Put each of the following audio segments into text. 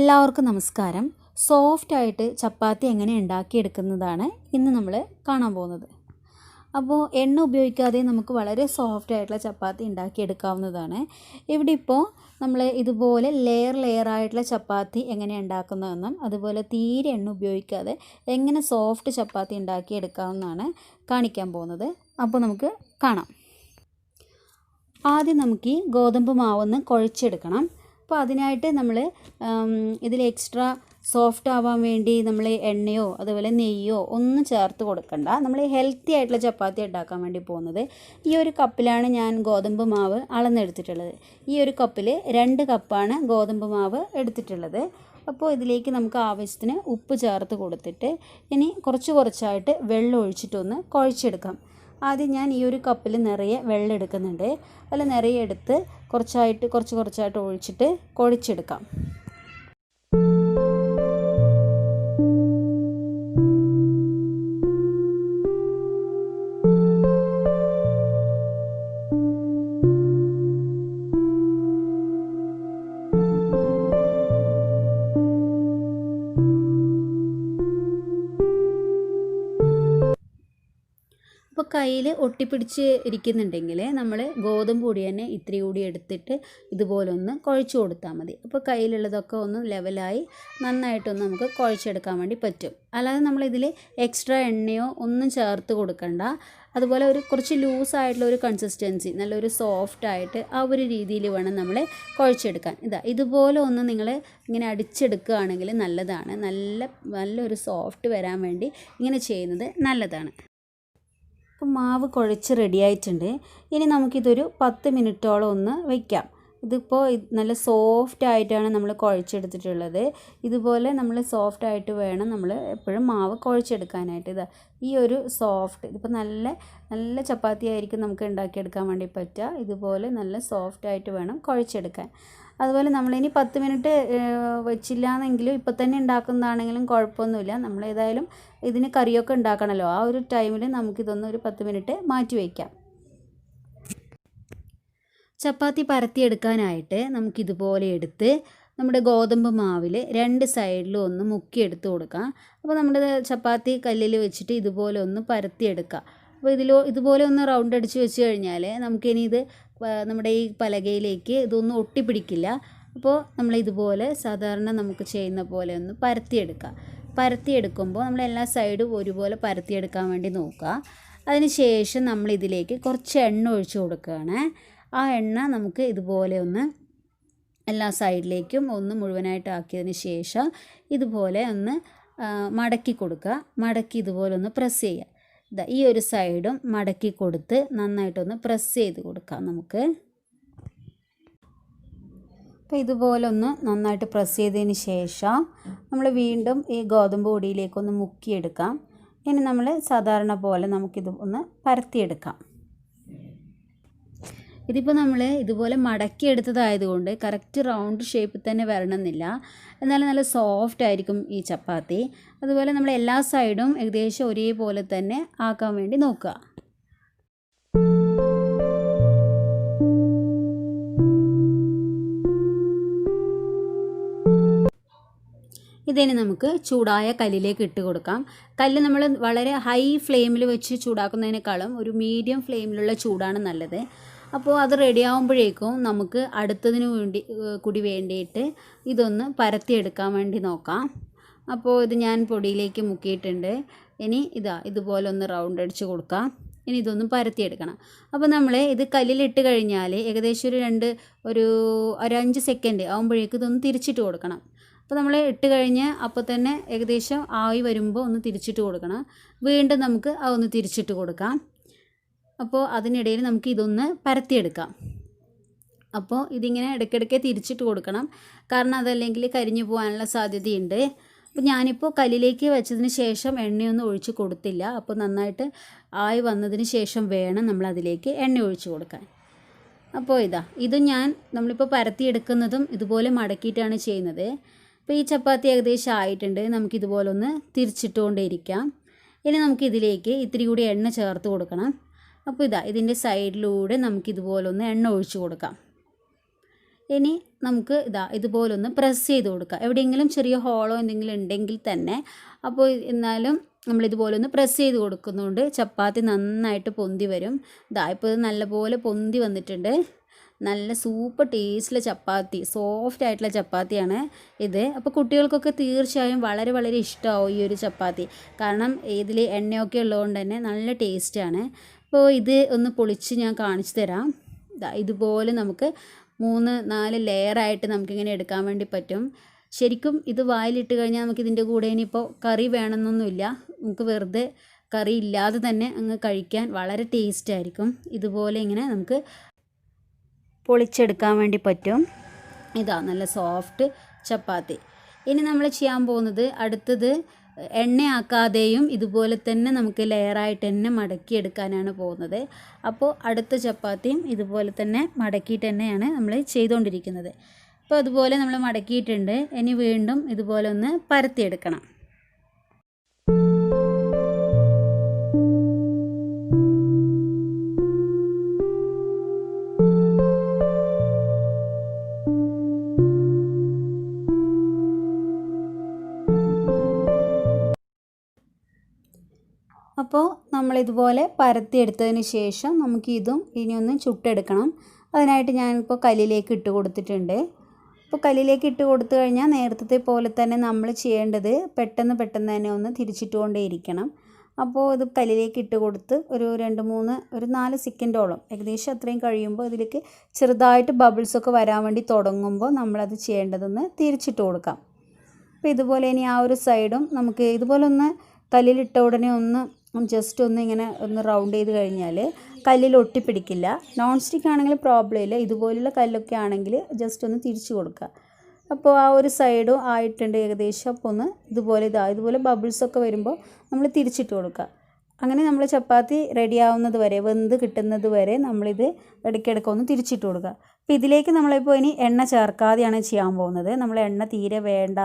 എല്ലാവർക്കും നമസ്കാരം. സോഫ്റ്റായിട്ട് ചപ്പാത്തി എങ്ങനെ ഉണ്ടാക്കിയെടുക്കുന്നതാണ് ഇന്ന് നമ്മൾ കാണാൻ പോകുന്നത്. അപ്പോൾ എണ്ണ ഉപയോഗിക്കാതെ നമുക്ക് വളരെ സോഫ്റ്റായിട്ടുള്ള ചപ്പാത്തി ഉണ്ടാക്കിയെടുക്കാവുന്നതാണ്. ഇവിടെ ഇപ്പോൾ നമ്മൾ ഇതുപോലെ ലെയർ ആയിട്ടുള്ള ചപ്പാത്തി എങ്ങനെ ഉണ്ടാക്കുന്നതെന്നും അതുപോലെ തീരെ എണ്ണ ഉപയോഗിക്കാതെ എങ്ങനെ സോഫ്റ്റ് ചപ്പാത്തി ഉണ്ടാക്കിയെടുക്കാവുന്നതാണ് കാണിക്കാൻ പോകുന്നത്. അപ്പോൾ നമുക്ക് കാണാം. ആദ്യം നമുക്ക് ഈ ഗോതമ്പ് മാവൊന്ന് കുഴച്ചെടുക്കണം. അപ്പോൾ അതിനായിട്ട് നമ്മൾ ഇതിൽ എക്സ്ട്രാ സോഫ്റ്റ് ആവാൻ വേണ്ടി നമ്മൾ എണ്ണയോ അതുപോലെ നെയ്യോ ഒന്നും ചേർത്ത് കൊടുക്കണ്ട. നമ്മൾ ഹെൽത്തി ആയിട്ടുള്ള ചപ്പാത്തി ഉണ്ടാക്കാൻ വേണ്ടി പോകുന്നത്. ഈ ഒരു കപ്പിലാണ് ഞാൻ ഗോതമ്പ് മാവ് അളന്നെടുത്തിട്ടുള്ളത്. ഈ ഒരു കപ്പിൽ 2 കപ്പാണ് ഗോതമ്പ് മാവ് എടുത്തിട്ടുള്ളത്. അപ്പോൾ ഇതിലേക്ക് നമുക്ക് ആവശ്യത്തിന് ഉപ്പ് ചേർത്ത് കൊടുത്തിട്ട് ഇനി കുറച്ചായിട്ട് വെള്ളം ഒഴിച്ചിട്ടൊന്ന് കുഴച്ചെടുക്കാം. ആദ്യം ഞാൻ ഈ ഒരു കപ്പിൽ നിറയെ വെള്ളം എടുക്കുന്നുണ്ട്. അതിൽ നിറയെ എടുത്ത് കുറച്ചായിട്ട് ഒഴിച്ചിട്ട് കുഴച്ചെടുക്കാം. അപ്പോൾ കയ്യിൽ ഒട്ടിപ്പിടിച്ച് ഇരിക്കുന്നുണ്ടെങ്കിൽ നമ്മൾ ഗോതമ്പ് പൊടി തന്നെ ഇത്തിരി കൂടി എടുത്തിട്ട് ഇതുപോലെ ഒന്ന് കുഴച്ച് കൊടുത്താൽ മതി. അപ്പോൾ കയ്യിലുള്ളതൊക്കെ ഒന്ന് ലെവലായി നന്നായിട്ടൊന്ന് നമുക്ക് കുഴച്ചെടുക്കാൻ വേണ്ടി പറ്റും. അല്ലാതെ നമ്മളിതിൽ എക്സ്ട്രാ എണ്ണയോ ഒന്നും ചേർത്ത് കൊടുക്കണ്ട. അതുപോലെ കുറച്ച് ലൂസായിട്ടുള്ള ഒരു കൺസിസ്റ്റൻസി, നല്ലൊരു സോഫ്റ്റായിട്ട് ആ ഒരു രീതിയിൽ വേണം നമ്മൾ കുഴച്ചെടുക്കാൻ. ഇതുപോലെ ഒന്ന് നിങ്ങൾ ഇങ്ങനെ അടിച്ചെടുക്കുകയാണെങ്കിൽ നല്ലതാണ്. നല്ലൊരു സോഫ്റ്റ് വരാൻ വേണ്ടി ഇങ്ങനെ ചെയ്യുന്നത് നല്ലതാണ്. അപ്പോൾ മാവ് കുഴച്ച് റെഡിയായിട്ടുണ്ട്. ഇനി നമുക്കിതൊരു 10 മിനിറ്റോളം ഒന്ന് വയ്ക്കാം. ഇതിപ്പോൾ നല്ല സോഫ്റ്റായിട്ടാണ് നമ്മൾ കുഴച്ചെടുത്തിട്ടുള്ളത്. ഇതുപോലെ നമ്മൾ സോഫ്റ്റായിട്ട് വേണം നമ്മൾ എപ്പോഴും മാവ് കുഴച്ചെടുക്കാനായിട്ട്. ഈ ഒരു സോഫ്റ്റ് ഇതിപ്പോൾ നല്ല ചപ്പാത്തി ആയിരിക്കും നമുക്ക് ഉണ്ടാക്കിയെടുക്കാൻ വേണ്ടി പറ്റുക. ഇതുപോലെ നല്ല സോഫ്റ്റായിട്ട് വേണം കുഴച്ചെടുക്കാൻ. അതുപോലെ നമ്മളിനി 10 മിനിറ്റ് വെച്ചില്ല എന്നെങ്കിലും ഇപ്പം തന്നെ ഉണ്ടാക്കുന്നതാണെങ്കിലും കുഴപ്പമൊന്നുമില്ല. നമ്മളേതായാലും ഇതിന് കറിയൊക്കെ ഉണ്ടാക്കണമല്ലോ. ആ ഒരു ടൈമിൽ നമുക്കിതൊന്ന് ഒരു 10 മിനിറ്റ് മാറ്റി വയ്ക്കാം. ചപ്പാത്തി പരത്തിയെടുക്കാനായിട്ട് നമുക്കിതുപോലെ എടുത്ത് നമ്മുടെ ഗോതമ്പ് മാവിൽ 2 സൈഡിലും ഒന്ന് മുക്കിയെടുത്ത് കൊടുക്കാം. അപ്പോൾ നമ്മുടെ ചപ്പാത്തി കല്ലിൽ വെച്ചിട്ട് ഇതുപോലെ ഒന്ന് പരത്തിയെടുക്കുക. അപ്പോൾ ഇതുപോലെ ഒന്ന് റൗണ്ട് അടിച്ച് വെച്ച് കഴിഞ്ഞാൽ നമുക്കിനി ഇത് നമ്മുടെ ഈ പലകയിലേക്ക് ഇതൊന്നും ഒട്ടിപ്പിടിക്കില്ല. അപ്പോൾ നമ്മളിതുപോലെ സാധാരണ നമുക്ക് ചെയ്യുന്ന പോലെ ഒന്ന് പരത്തിയെടുക്കുമ്പോൾ നമ്മൾ എല്ലാ സൈഡും ഒരുപോലെ പരത്തിയെടുക്കാൻ വേണ്ടി നോക്കുക. അതിന് ശേഷം നമ്മളിതിലേക്ക് കുറച്ച് എണ്ണ ഒഴിച്ച് കൊടുക്കുകയാണ്. ആ എണ്ണ നമുക്ക് ഇതുപോലെ ഒന്ന് എല്ലാ സൈഡിലേക്കും ഒന്ന് മുഴുവനായിട്ട് ആക്കിയതിന് ശേഷം ഇതുപോലെ ഒന്ന് മടക്കി കൊടുക്കുക. മടക്കി ഇതുപോലെ ഒന്ന് പ്രസ് ചെയ്യുക. ഈ ഒരു സൈഡും മടക്കി കൊടുത്ത് നന്നായിട്ടൊന്ന് പ്രസ് ചെയ്ത് കൊടുക്കാം നമുക്ക്. അപ്പോൾ ഇതുപോലെ ഒന്ന് നന്നായിട്ട് പ്രസ് ചെയ്തതിന് ശേഷം നമ്മൾ വീണ്ടും ഈ ഗോതമ്പ് പൊടിയിലേക്കൊന്ന് മുക്കിയെടുക്കാം. ഇനി നമ്മൾ സാധാരണ പോലെ നമുക്കിത് ഒന്ന് പരത്തിയെടുക്കാം. ഇതിപ്പോൾ നമ്മൾ ഇതുപോലെ മടക്കിയെടുത്തതായതുകൊണ്ട് കറക്റ്റ് റൗണ്ട് ഷേപ്പിൽ തന്നെ വരണമെന്നില്ല. എന്നാലും നല്ല സോഫ്റ്റ് ആയിരിക്കും ഈ ചപ്പാത്തി. അതുപോലെ നമ്മൾ എല്ലാ സൈഡും ഏകദേശം ഒരേപോലെ തന്നെ ആക്കാൻ വേണ്ടി നോക്കുക. ഇതിന് നമുക്ക് ചൂടായ കല്ലിലേക്ക് ഇട്ട് കൊടുക്കാം. കല്ല് നമ്മൾ വളരെ ഹൈ ഫ്ലെയിമിൽ വെച്ച് ചൂടാക്കുന്നതിനേക്കാളും ഒരു മീഡിയം ഫ്ലെയിമിലുള്ള ചൂടാണ് നല്ലത്. അപ്പോൾ അത് റെഡി ആകുമ്പോഴേക്കും നമുക്ക് അടുത്തതിന് വേണ്ടിയിട്ട് ഇതൊന്ന് പരത്തിയെടുക്കാൻ വേണ്ടി നോക്കാം. അപ്പോൾ ഇത് ഞാൻ പൊടിയിലേക്ക് മുക്കിയിട്ടുണ്ട്. ഇനി ഇതുപോലെ ഒന്ന് റൗണ്ട് അടിച്ച് കൊടുക്കാം. ഇനി ഇതൊന്ന് പരത്തിയെടുക്കണം. അപ്പോൾ നമ്മൾ ഇത് കല്ലിലിട്ട് കഴിഞ്ഞാൽ ഏകദേശം ഒരു 5 സെക്കൻഡ് ആകുമ്പോഴേക്കും ഇതൊന്ന് തിരിച്ചിട്ട് കൊടുക്കണം. അപ്പോൾ നമ്മൾ ഇട്ട് കഴിഞ്ഞ് അപ്പോൾ തന്നെ ഏകദേശം ആയി വരുമ്പോൾ ഒന്ന് തിരിച്ചിട്ട് കൊടുക്കണം. വീണ്ടും നമുക്ക് അതൊന്ന് തിരിച്ചിട്ട് കൊടുക്കാം. അപ്പോൾ അതിനിടയിൽ നമുക്ക് ഇതൊന്ന് പരത്തിയെടുക്കാം. അപ്പോൾ ഇതിങ്ങനെ ഇടയ്ക്കിടയ്ക്ക് തിരിച്ചിട്ട് കൊടുക്കണം. കാരണം അതല്ലെങ്കിൽ കരിഞ്ഞു പോകാനുള്ള സാധ്യതയുണ്ട്. അപ്പോൾ ഞാനിപ്പോൾ കല്ലിലേക്ക് വെച്ചതിന് ശേഷം എണ്ണയൊന്നും ഒഴിച്ച് കൊടുത്തില്ല. അപ്പോൾ നന്നായിട്ട് ആയി വന്നതിന് ശേഷം വേണം നമ്മളതിലേക്ക് എണ്ണ ഒഴിച്ച് കൊടുക്കാൻ. അപ്പോൾ നമ്മളിപ്പോൾ പരത്തിയെടുക്കുന്നതും ഇതുപോലെ മടക്കിയിട്ടാണ് ചെയ്യുന്നത്. അപ്പോൾ ഈ ചപ്പാത്തി ഏകദേശം ആയിട്ടുണ്ട്. നമുക്കിതുപോലെ ഒന്ന് തിരിച്ചിട്ടുകൊണ്ടേയിരിക്കാം. ഇനി നമുക്കിതിലേക്ക് ഇത്തിരി കൂടി എണ്ണ ചേർത്ത് കൊടുക്കണം. അപ്പോൾ ഇതിൻ്റെ സൈഡിലൂടെ നമുക്കിതുപോലെ ഒന്ന് എണ്ണ ഒഴിച്ച് കൊടുക്കാം. ഇനി നമുക്ക് ഇതുപോലൊന്ന് പ്രസ് ചെയ്ത് കൊടുക്കാം. എവിടെയെങ്കിലും ചെറിയ ഹോളോ എന്തെങ്കിലും ഉണ്ടെങ്കിൽ തന്നെ അപ്പോൾ എന്നാലും നമ്മളിതുപോലൊന്ന് പ്രസ് ചെയ്ത് കൊടുക്കുന്നതുകൊണ്ട് ചപ്പാത്തി നന്നായിട്ട് പൊന്തി വരും. ഇപ്പോൾ ഇത് നല്ലപോലെ പൊന്തി വന്നിട്ടുണ്ട്. നല്ല സൂപ്പർ ടേസ്റ്റിലെ ചപ്പാത്തി, സോഫ്റ്റ് ആയിട്ടുള്ള ചപ്പാത്തിയാണ് ഇത്. അപ്പോൾ കുട്ടികൾക്കൊക്കെ തീർച്ചയായും വളരെ വളരെ ഇഷ്ടമാവും ഈ ഒരു ചപ്പാത്തി. കാരണം ഇതിൽ എണ്ണയൊക്കെ ഉള്ളതുകൊണ്ട് തന്നെ നല്ല ടേസ്റ്റാണ്. അപ്പോൾ ഇത് ഒന്ന് പൊളിച്ച് ഞാൻ കാണിച്ചു തരാം. ഇതുപോലെ നമുക്ക് 3-4 ലെയറായിട്ട് നമുക്കിങ്ങനെ എടുക്കാൻ വേണ്ടി പറ്റും. ശരിക്കും ഇത് വായിലിട്ട് കഴിഞ്ഞാൽ നമുക്കിതിൻ്റെ കൂടെ ഇനിയിപ്പോൾ കറി വേണമെന്നൊന്നുമില്ല. നമുക്ക് വെറുതെ കറി ഇല്ലാതെ തന്നെ അങ്ങ് കഴിക്കാൻ വളരെ ടേസ്റ്റ് ആയിരിക്കും. ഇതുപോലെ ഇങ്ങനെ നമുക്ക് പൊളിച്ചെടുക്കാൻ വേണ്ടി പറ്റും. നല്ല സോഫ്റ്റ് ചപ്പാത്തി. ഇനി നമ്മൾ ചെയ്യാൻ പോകുന്നത് അടുത്തത് എണ്ണയാക്കാതെയും ഇതുപോലെ തന്നെ നമുക്ക് ലെയറായിട്ട് തന്നെ മടക്കിയെടുക്കാനാണ് പോകുന്നത്. അപ്പോൾ അടുത്ത ചപ്പാത്തിയും ഇതുപോലെ തന്നെ മടക്കിയിട്ട് തന്നെയാണ് നമ്മൾ ചെയ്തുകൊണ്ടിരിക്കുന്നത്. അപ്പോൾ അതുപോലെ നമ്മൾ മടക്കിയിട്ടുണ്ട്. ഇനി വീണ്ടും ഇതുപോലെ ഒന്ന് പരത്തിയെടുക്കണം. അപ്പോൾ നമ്മളിതുപോലെ പരത്തിയെടുത്തതിന് ശേഷം നമുക്കിതും ഇനിയൊന്ന് ചുട്ടെടുക്കണം. അതിനായിട്ട് ഞാനിപ്പോൾ കല്ലിലേക്ക് ഇട്ട് കൊടുത്തിട്ടുണ്ട്. അപ്പോൾ കല്ലിലേക്ക് ഇട്ട് കൊടുത്തു കഴിഞ്ഞാൽ നേരത്തെ പോലെ തന്നെ നമ്മൾ ചെയ്യേണ്ടത് പെട്ടെന്ന് തന്നെ ഒന്ന് തിരിച്ചിട്ടുകൊണ്ടേയിരിക്കണം. അപ്പോൾ ഇത് കല്ലിലേക്ക് ഇട്ട് കൊടുത്ത് ഒരു 4 സെക്കൻഡോളം ഏകദേശം അത്രയും കഴിയുമ്പോൾ ഇതിലേക്ക് ചെറുതായിട്ട് ബബിൾസൊക്കെ വരാൻ വേണ്ടി തുടങ്ങുമ്പോൾ നമ്മളത് ചെയ്യേണ്ടതൊന്ന് തിരിച്ചിട്ട് കൊടുക്കാം. അപ്പോൾ ഇതുപോലെ ഇനി ആ ഒരു സൈഡും നമുക്ക് ഇതുപോലെ ഒന്ന് കല്ലിലിട്ട ഉടനെ ഒന്ന് ജസ്റ്റ് ഒന്ന് ഇങ്ങനെ ഒന്ന് റൗണ്ട് ചെയ്ത് കഴിഞ്ഞാൽ കല്ലിൽ ഒട്ടിപ്പിടിക്കില്ല. നോൺ സ്റ്റിക്ക് ആണെങ്കിൽ പ്രോബ്ലം ഇല്ല. ഇതുപോലുള്ള കല്ലൊക്കെ ആണെങ്കിൽ ജസ്റ്റ് ഒന്ന് തിരിച്ചു കൊടുക്കുക. അപ്പോൾ ആ ഒരു സൈഡും ആയിട്ടുണ്ട് ഏകദേശം. അപ്പോൾ ഒന്ന് ഇതുപോലെ ബബിൾസൊക്കെ വരുമ്പോൾ നമ്മൾ തിരിച്ചിട്ട് കൊടുക്കുക. അങ്ങനെ നമ്മൾ ചപ്പാത്തി റെഡിയാവുന്നത് വരെ, വെന്ത് കിട്ടുന്നത് വരെ നമ്മളിത് ഇടയ്ക്കിടയ്ക്ക് ഒന്ന് തിരിച്ചിട്ട് കൊടുക്കുക. അപ്പോൾ ഇതിലേക്ക് നമ്മളിപ്പോൾ ഇനി എണ്ണ ചേർക്കാതെയാണ് ചെയ്യാൻ പോകുന്നത്. നമ്മൾ എണ്ണ തീരെ വേണ്ട.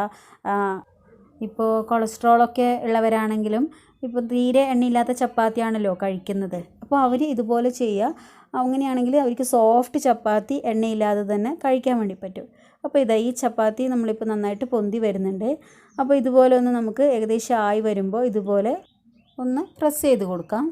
ഇപ്പോൾ കൊളസ്ട്രോളൊക്കെ ഉള്ളവരാണെങ്കിലും ഇപ്പോൾ തീരെ എണ്ണയില്ലാത്ത ചപ്പാത്തിയാണല്ലോ കഴിക്കുന്നത്. അപ്പോൾ അവർ ഇതുപോലെ ചെയ്യുക. അങ്ങനെയാണെങ്കിൽ അവർക്ക് സോഫ്റ്റ് ചപ്പാത്തി എണ്ണയില്ലാതെ തന്നെ കഴിക്കാൻ വേണ്ടി പറ്റും. അപ്പോൾ ഈ ചപ്പാത്തി നമ്മളിപ്പോൾ നന്നായിട്ട് പൊന്തി വരുന്നുണ്ട്. അപ്പോൾ ഇതുപോലെ ഒന്ന് നമുക്ക് ഏകദേശം ആയി വരുമ്പോൾ ഇതുപോലെ ഒന്ന് പ്രസ് ചെയ്ത് കൊടുക്കാം.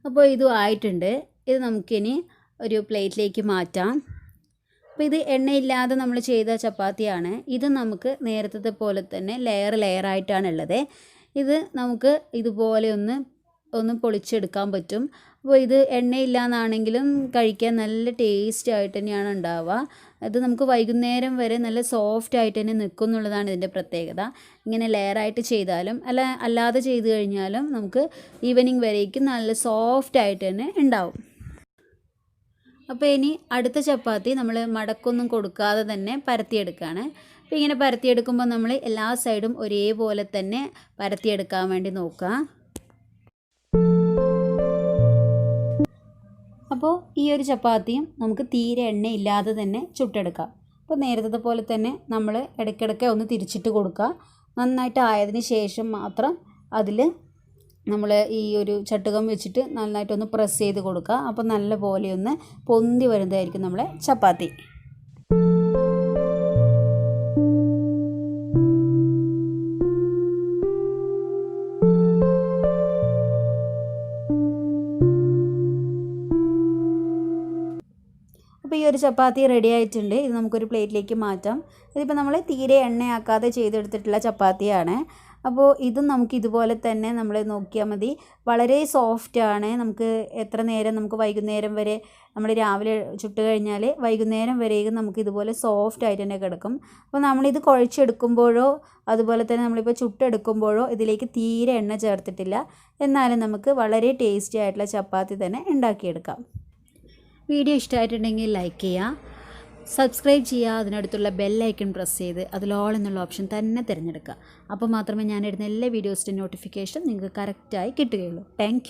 അപ്പോൾ ഇതും ആയിട്ടുണ്ട്. ഇത് നമുക്കിനി ഒരു പ്ലേറ്റിലേക്ക് മാറ്റാം. അപ്പോൾ ഇത് എണ്ണയില്ലാതെ നമ്മൾ ചെയ്ത ചപ്പാത്തിയാണ്. ഇത് നമുക്ക് നേരത്തെ പോലെ തന്നെ ലെയറായിട്ടാണുള്ളത്. ഇത് നമുക്ക് ഇതുപോലെ ഒന്ന് പൊളിച്ചെടുക്കാൻ പറ്റും. അപ്പോൾ ഇത് എണ്ണയില്ലാന്നാണെങ്കിലും കഴിക്കാൻ നല്ല ടേസ്റ്റ് ആയിട്ട് തന്നെയാണ് ഉണ്ടാവുക. ഇത് നമുക്ക് വൈകുന്നേരം വരെ നല്ല സോഫ്റ്റ് ആയിട്ട് തന്നെ നിൽക്കും എന്നുള്ളതാണ് ഇതിൻ്റെ പ്രത്യേകത. ഇങ്ങനെ ലെയറായിട്ട് ചെയ്താലും അല്ലാതെ ചെയ്ത് കഴിഞ്ഞാലും നമുക്ക് ഈവനിങ് വരേക്കും നല്ല സോഫ്റ്റ് ആയിട്ട് തന്നെ ഉണ്ടാവും. അപ്പോൾ ഇനി അടുത്ത ചപ്പാത്തി നമ്മൾ മടക്കൊന്നും കൊടുക്കാതെ തന്നെ പരത്തിയെടുക്കുകയാണ്. അപ്പോൾ ഇങ്ങനെ പരത്തിയെടുക്കുമ്പോൾ നമ്മൾ എല്ലാ സൈഡും ഒരേപോലെ തന്നെ പരത്തിയെടുക്കാൻ വേണ്ടി നോക്കുക. അപ്പോൾ ഈ ഒരു ചപ്പാത്തിയും നമുക്ക് തീരെ എണ്ണയില്ലാതെ തന്നെ ചുട്ടെടുക്കാം. അപ്പോൾ നേരത്തെ പോലെ തന്നെ നമ്മൾ ഇടയ്ക്കിടയ്ക്ക് ഒന്ന് തിരിച്ചിട്ട് കൊടുക്കുക. നന്നായിട്ട് ആയതിന് ശേഷം മാത്രം അതിൽ നമ്മൾ ഈ ഒരു ചട്ടുകം വെച്ചിട്ട് നന്നായിട്ടൊന്ന് പ്രസ് ചെയ്ത് കൊടുക്കുക. അപ്പോൾ നല്ല പോലെ ഒന്ന് പൊന്തി വരുന്നതായിരിക്കും നമ്മളെ ചപ്പാത്തി. അപ്പോൾ ഈ ഒരു ചപ്പാത്തി റെഡി ആയിട്ടുണ്ട്. ഇത് നമുക്കൊരു പ്ലേറ്റിലേക്ക് മാറ്റാം. ഇതിപ്പോൾ നമ്മൾ തീരെ എണ്ണയാക്കാതെ ചെയ്തെടുത്തിട്ടുള്ള ചപ്പാത്തിയാണ്. അപ്പോൾ ഇതും നമുക്ക് ഇതുപോലെ തന്നെ നമ്മൾ നോക്കിയാൽ മതി. വളരെ സോഫ്റ്റാണ്. നമുക്ക് എത്ര നേരം നമുക്ക് വൈകുന്നേരം വരെ നമ്മൾ രാവിലെ ചുട്ട് കഴിഞ്ഞാൽ വൈകുന്നേരം വരെയും നമുക്ക് ഇതുപോലെ സോഫ്റ്റ് ആയിട്ട് തന്നെ കിടക്കും. അപ്പോൾ നമ്മളിത് കുഴച്ചെടുക്കുമ്പോഴോ അതുപോലെ തന്നെ നമ്മളിപ്പോൾ ചുട്ടെടുക്കുമ്പോഴോ ഇതിലേക്ക് തീരെ എണ്ണ ചേർത്തിട്ടില്ല. എന്നാലും നമുക്ക് വളരെ ടേസ്റ്റി ആയിട്ടുള്ള ചപ്പാത്തി തന്നെ ഉണ്ടാക്കിയെടുക്കാം. വീഡിയോ ഇഷ്ടമായിട്ടുണ്ടെങ്കിൽ ലൈക്ക് ചെയ്യുക, സബ്സ്ക്രൈബ് ചെയ്യുക, അതിനടുത്തുള്ള ബെല്ലൈക്കൺ പ്രസ് ചെയ്ത് അതിൽ ഓൾ എന്നുള്ള ഓപ്ഷൻ തന്നെ തിരഞ്ഞെടുക്കുക. അപ്പോൾ മാത്രമേ ഞാനിടുന്ന എല്ലാ വീഡിയോസിൻ്റെ നോട്ടിഫിക്കേഷൻ നിങ്ങൾക്ക് കറക്റ്റായി കിട്ടുകയുള്ളൂ. താങ്ക്